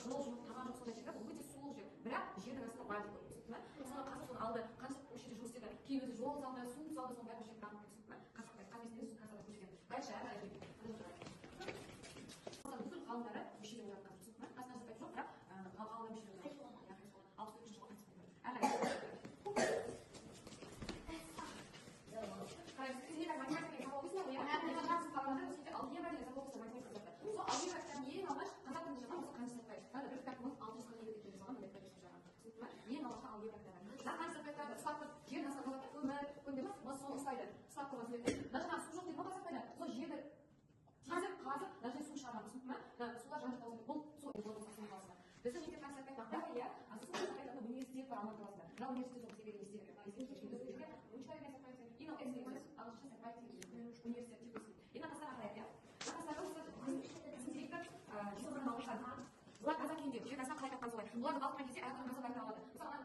жол жоқ, тамақ жоқ, сондай жерде бұл өте суық жер. Бірақ жердің астында бай деп қойып. Соны қазір соны алды, қанша осы жерде жұмыс істеді. Кейін өзі жол салды, су салды, соның бәрін жерге дамып кетті. Қазақ қазмесінде су қазада көшкен. Дальше бүкіл ғалымдары осы жерде олар қазір түсінді ме? Қасына жасап жоқ, бірақ ғалымдар осы жерде олар. 64 жылға қайтыс болды. Сіздер математикаға сабақ оқисыздар ғой, иә? Жақсы қалғанда осындай алгебра деген сабақ оқысыздар математикада. Сол алгебра кітабын ең алғаш қазақ тілінде жазған осы Қаныш Сәтпаев. Бір кітаптың 642 деп жазған, міндетті түрде жазған. Түсінікті ме? Ең алғашқы алгебра кітабы. Қаныш Сәтпаевтар ысқақов жердің астына қалады, көмір, көмір емес, соны ұстайды. Ысқақ қойған себебі. Даже су жоқ дейді ма қазақстанда? Сол жерді қазір даже су шығарған, түсінікті ме? Сулар жан-жақта болса, бұл сол қаласында. Біздің мектеп Қаныш Сәтпаев мақтайды, иә? Сіз Сәтпаевтың университет бар Алматы қаласында. Бірақ университет жоқ, себебі не істей береді. И на ағылшынша Сәтпаев университет типосын. И нақастарға қарайды, иә? Нақастарға осы директор жүз бұрын алғыштады. Бұлар қазақ елінде, жердің астынан қалай тапқан солай. Бұларды балтырған кезде әртүрлі мәселе айта алады. Мысалы,